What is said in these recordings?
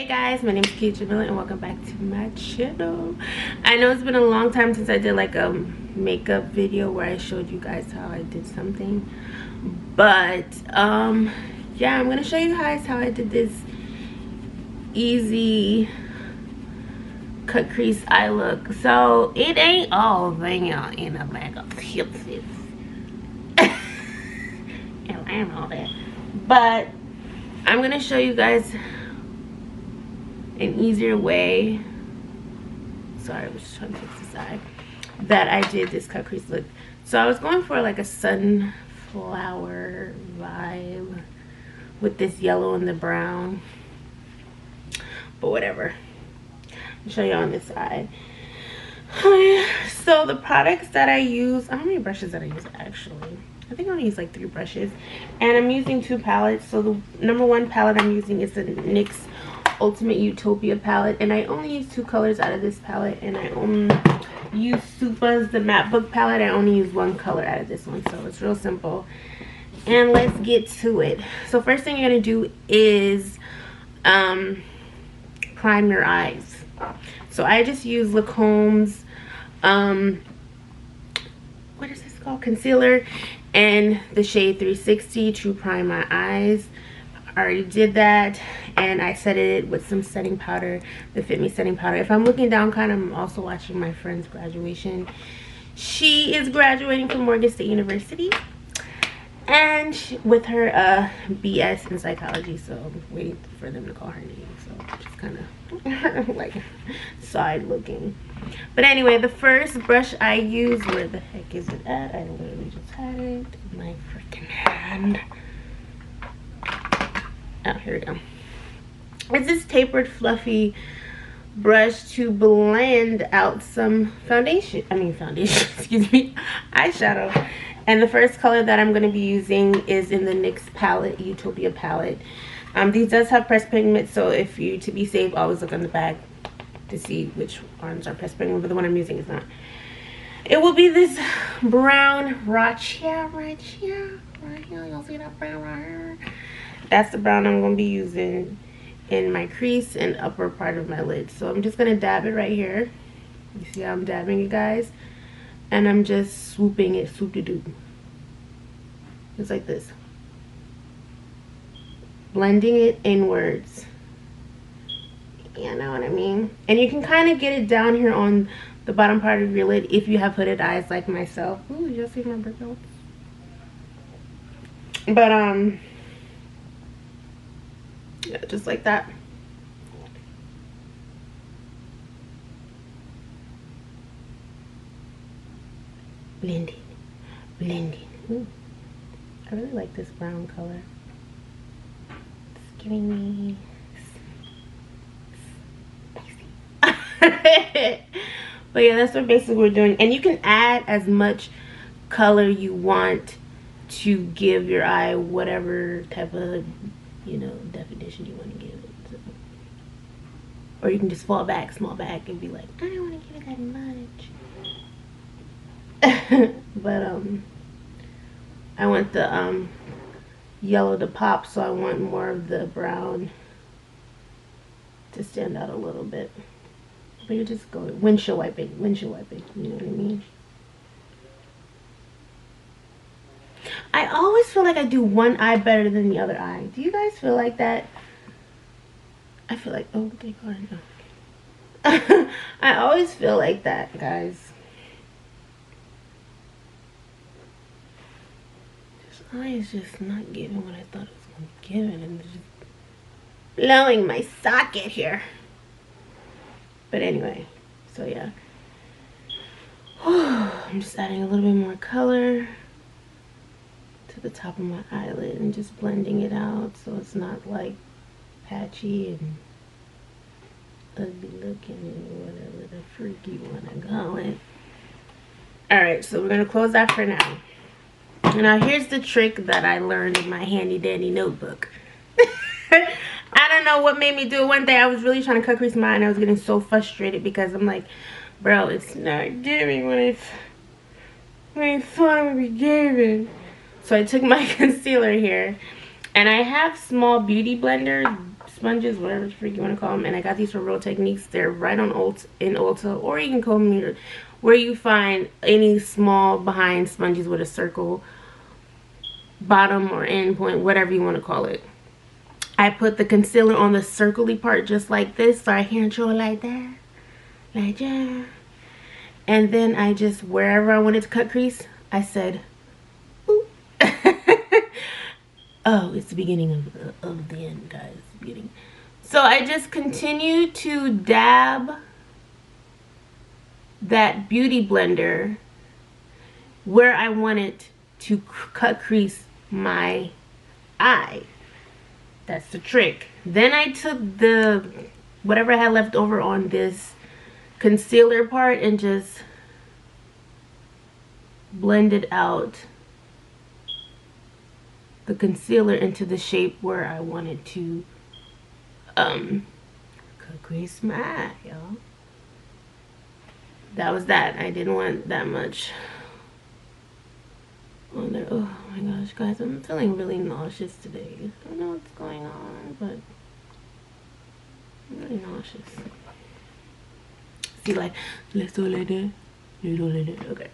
Hey guys, my name is Jamila and welcome back to my channel. I know it's been a long time since I did like a makeup video where I showed you guys how I did something, but yeah, I'm gonna show you guys how I did this easy cut crease eye look. So it ain't all there in a bag of chips and all that, but I'm gonna show you guys an easier way. Sorry, I was just trying to fix this eye. That I did this cut crease look. So I was going for like a sunflower vibe with this yellow and the brown, but whatever. I'll show you on this side. So the products that I use, how many brushes did I use actually? I think I only use like 3 brushes, and I'm using 2 palettes. So the number 1 palette I'm using is the NYX Ultimate Utopia palette, and I only use 2 colors out of this palette, and I only use Supa's the matte book palette. I only use 1 color out of this one, so it's real simple. And let's get to it. So first thing you're gonna do is prime your eyes. So I just use Lacome's what is this called, concealer, and the shade 360 to prime my eyes. I already did that, and I set it with some setting powder, the Fit Me setting powder. If I'm looking down, I'm also watching my friend's graduation. She is graduating from Morgan State University, and with her BS in psychology, so I'm waiting for them to call her name, so just kind of like side looking. But anyway, the first brush I use, where the heck is it at? I literally just had it in my freaking hand. Oh, here we go. It's this tapered fluffy brush to blend out some foundation, excuse me, eyeshadow. And the first color that I'm going to be using is in the NYX palette, Utopia palette. These does have pressed pigment, so if you, to be safe, always look on the back to see which ones are pressed pigment, but the one I'm using is not. It will be this brown right here, y'all see that brown right here? That's the brown I'm going to be using in my crease and upper part of my lid. So I'm just going to dab it right here. You see how I'm dabbing it, guys? And I'm just swooping it, swoop-de-doo. Just like this. Blending it inwards. You know what I mean? And you can kind of get it down here on the bottom part of your lid if you have hooded eyes like myself. Ooh, y'all see my breakouts? But yeah, just like that. Blending, blending. Ooh, I really like this brown color. It's giving me spicy. But yeah, that's what basically we're doing. And you can add as much color you want to give your eye whatever type of, you know, definition you want to give it. So. Or you can just fall back, small back, and be like, I don't want to give it that much. But I want the yellow to pop, so I want more of the brown to stand out a little bit. But you're just going windshield wiping, you know what I mean? I always feel like I do one eye better than the other eye. Do you guys feel like that? I feel like, oh, they are no. I always feel like that, guys. This eye is just not giving what I thought it was going to give, and it's just blowing my socket here. But anyway, so yeah. I'm just adding a little bit more color to the top of my eyelid and just blending it out so it's not like patchy and ugly looking and whatever the freak you want to call it. Alright, so we're going to close that for now. Now here's the trick that I learned in my handy dandy notebook. I don't know what made me do it. One day I was really trying to cut crease my eye and I was getting so frustrated because I'm like, bro, it's not giving what I thought it would be giving. So I took my concealer here, and I have small beauty blender sponges, whatever the freak you want to call them, and I got these from Real Techniques. They're right on Ulta, or you can call them where you find any small behind sponges with a circle bottom or end point, whatever you want to call it. I put the concealer on the circly part just like this, so I can't show it like that, like that. And then I just, wherever I wanted to cut crease, I said, ooh. Oh, it's the beginning of the end, guys. Beginning. So I just continue to dab that beauty blender where I wanted to cut crease my eye. That's the trick. Then I took the whatever I had left over on this concealer part and just blended out the concealer into the shape where I wanted to cut crease my eye, y'all. That was that. I didn't want that much on there. Oh my gosh, guys, I'm feeling really nauseous today. I don't know what's going on, but I'm really nauseous. See, like, let's do it like that. You do it like that.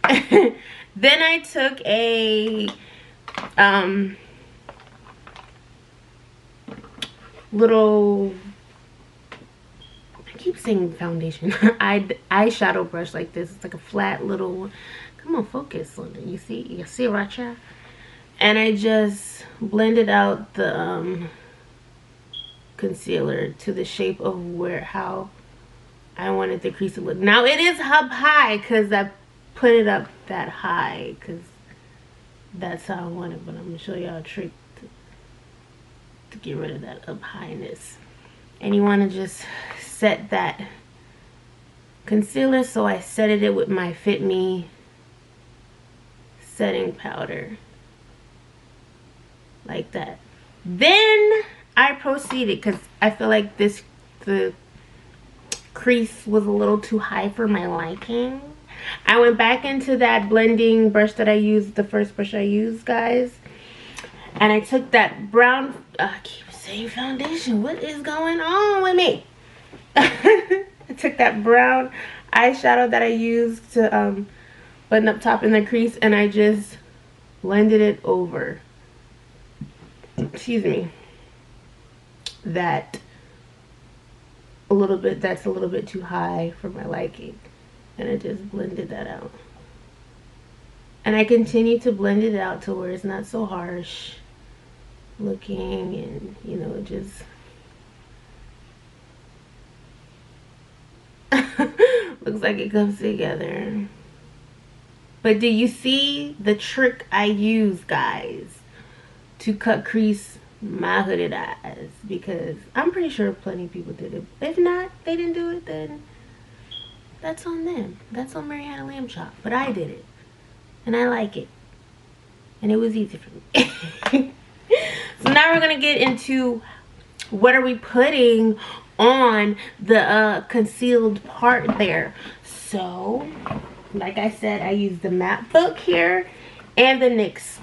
Okay. Then I took a little, I keep saying foundation, eyeshadow brush like this. It's like a flat little one. Come on, focus on it. You see right here? And I just blended out the concealer to the shape of how I wanted the crease to look. Now it is up high because I put it up that high because that's how I want it, but I'm gonna show y'all a trick to get rid of that up highness. And you want to just set that concealer, so I set it with my Fit Me setting powder like that. Then I proceeded, because I feel like the crease was a little too high for my liking. I went back into that blending brush that I used, the first brush I used, guys, and I took that brown, I keep saying foundation, what is going on with me? I took that brown eyeshadow that I used to button up top in the crease, and I just blended it over, excuse me, that a little bit, that's a little bit too high for my liking. And I just blended that out. And I continue to blend it out to where it's not so harsh looking, and you know, it just looks like it comes together. But do you see the trick I use, guys, to cut crease my hooded eyes? Because I'm pretty sure plenty of people did it. If not, they didn't do it, then that's on them. That's on Mariana Lamb Chop. But I did it. And I like it. And it was easy for me. So now we're going to get into what are we putting on the concealed part there. So, like I said, I used the matte book here and the NYX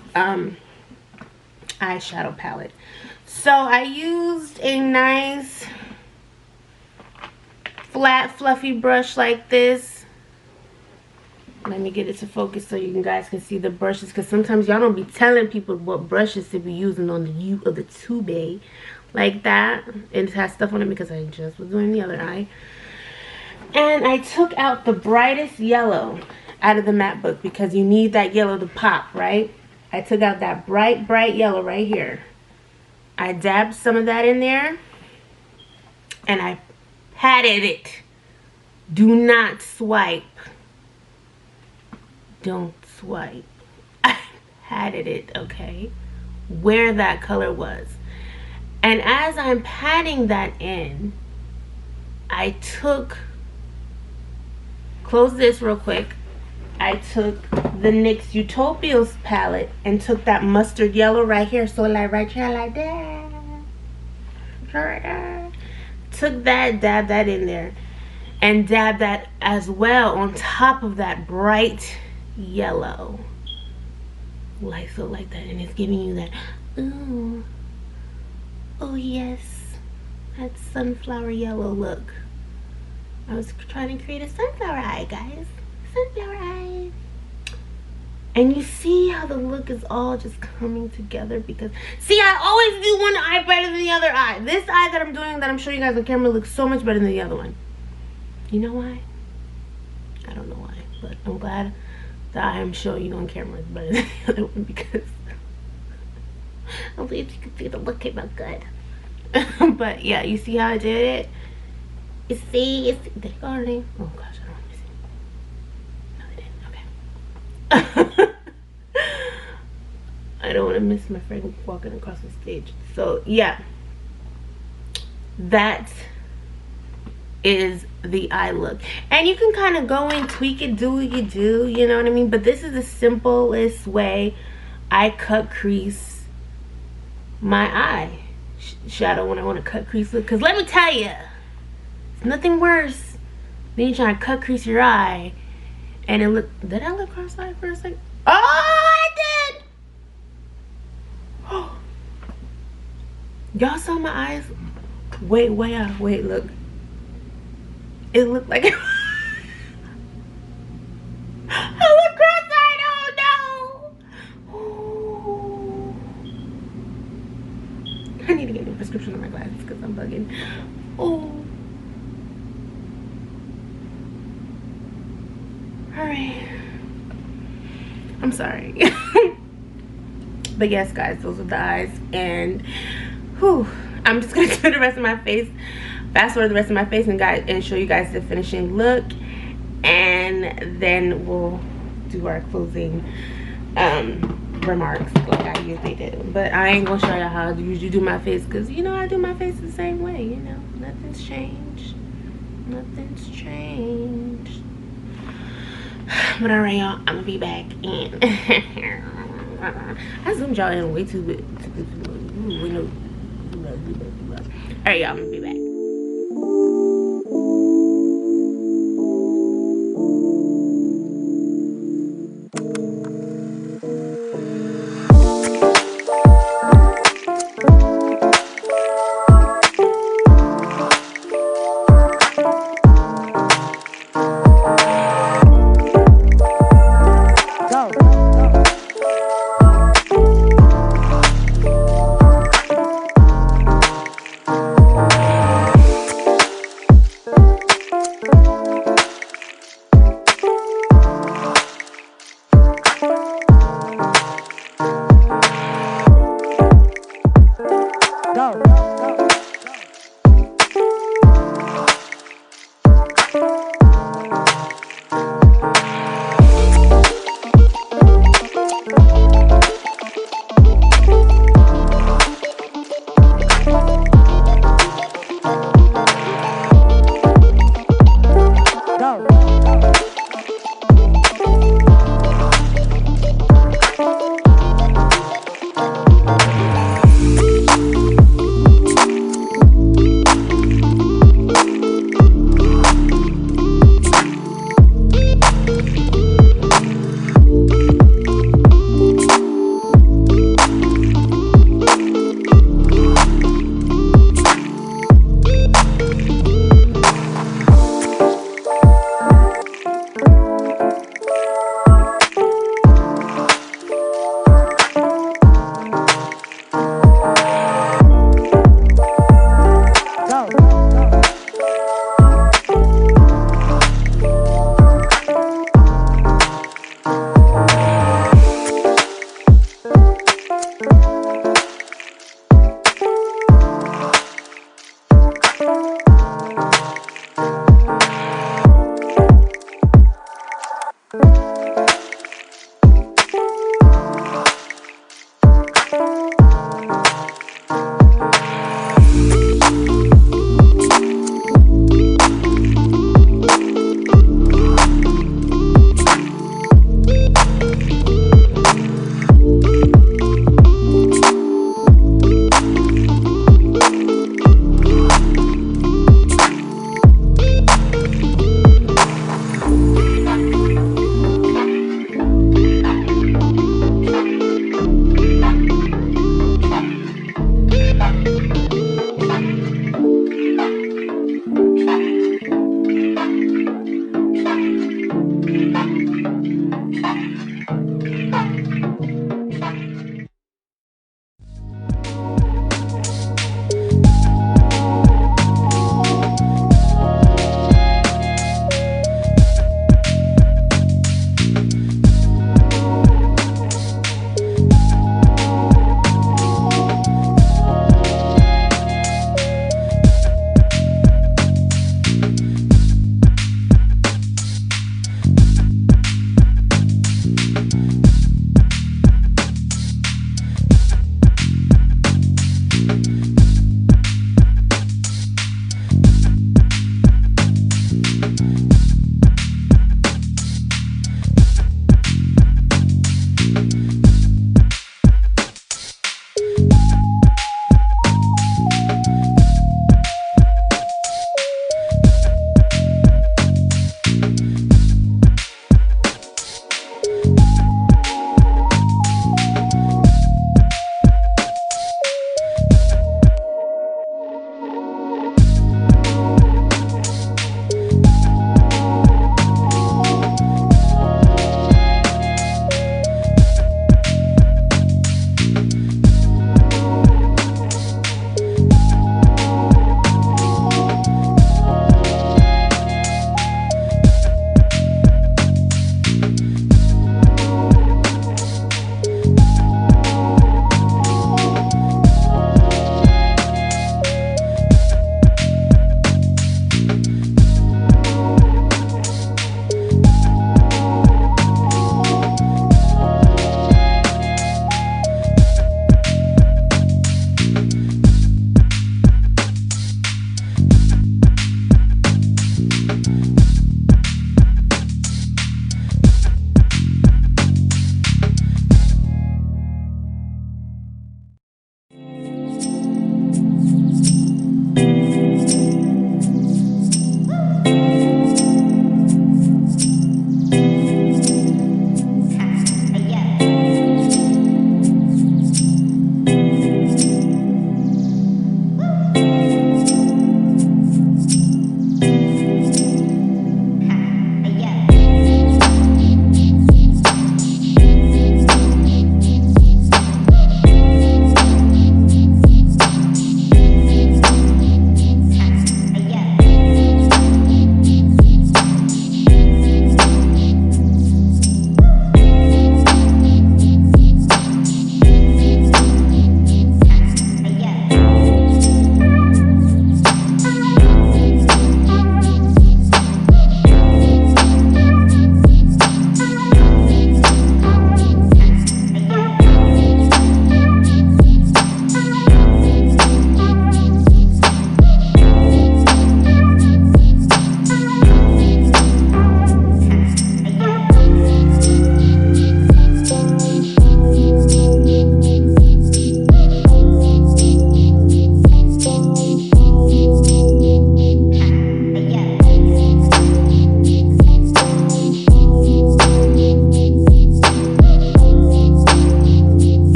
eyeshadow palette. So I used a nice flat fluffy brush like this. Let me get it to focus so you guys can see the brushes, because sometimes y'all don't be telling people what brushes to be using on the U of the tube like that. It has stuff on it because I just was doing the other eye. And I took out the brightest yellow out of the matte book because you need that yellow to pop, right? I took out that bright yellow right here. I dabbed some of that in there and I patted it. Do not swipe. Don't swipe. I patted it, okay, where that color was. And as I'm patting that in, I took, close this real quick, I took the NYX Utopia's palette and took that mustard yellow right here, so like right here like that, right there. Took that, dabbed that in there, and dabbed that as well on top of that bright yellow, like so, like that. And it's giving you that, ooh, oh yes, that sunflower yellow look. I was trying to create a sunflower eye, guys. Sunflower eye. And you see how the look is all just coming together because, see, I always do one eye better than the other eye. This eye that I'm doing, that I'm showing you guys on camera, looks so much better than the other one. You know why? I don't know why, but I'm glad that I am showing you on camera is better than the other one because at least you can see the look came out good. But yeah, you see how I did it? You see, did it go already? Oh gosh, I don't want to miss it. No, they didn't. Okay. I don't want to miss my friend walking across the stage. So yeah, that is the eye look, and you can kind of go and tweak it, do what you do, you know what I mean? But this is the simplest way I cut crease my eye shadow when I want to cut crease look. Because let me tell you, it's nothing worse than you trying to cut crease your eye and it look. Did I look cross-eyed for a second? Oh, I did. Oh, y'all saw my eyes? Wait, look. It looked like I look cross-eyed. Oh no. Ooh. I need to get a new prescription on my glasses because I'm bugging. Oh. Alright. I'm sorry. But yes, guys, those are the eyes. And whew, I'm just gonna do the rest of my face. Fast forward the rest of my face and show you guys the finishing look, and then we'll do our closing remarks like I usually do. But I ain't gonna show you how I usually do my face because, you know, I do my face the same way. You know, nothing's changed. Nothing's changed. But alright, y'all, I'm gonna be back in. I zoomed y'all in way too big. Alright, y'all, I'm gonna be back.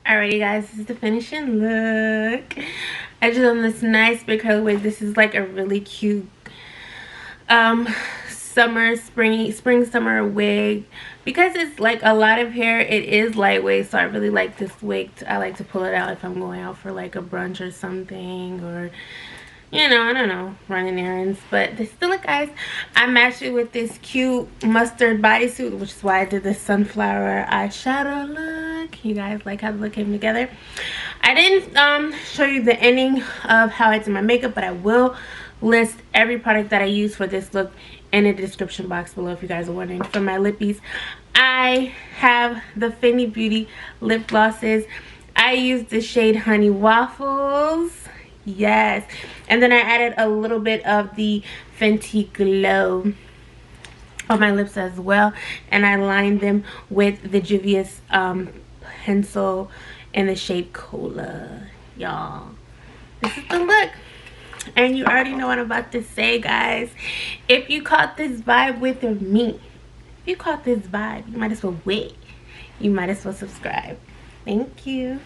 Alrighty guys, this is the finishing look. I just done this nice big curly wig. This is like a really cute spring summer wig. Because it's like a lot of hair, it is lightweight, so I really like this wig. I like to pull it out if I'm going out for like a brunch or something, or you know, I don't know, running errands. But this still look, guys. I matched it with this cute mustard bodysuit, which is why I did this sunflower eyeshadow look. You guys like how the look came together. I didn't show you the ending of how I did my makeup, but I will list every product that I use for this look in the description box below if you guys are wondering. For my lippies, I have the Fenty Beauty lip glosses. I use the shade Honey Waffles. Yes, and then I added a little bit of the Fenty Glow on my lips as well, and I lined them with the Juvias pencil in the shade Kola. Y'all, this is the look, and you already know what I'm about to say, guys. If you caught this vibe with me, if you caught this vibe, you might as well wait. You might as well subscribe. Thank you.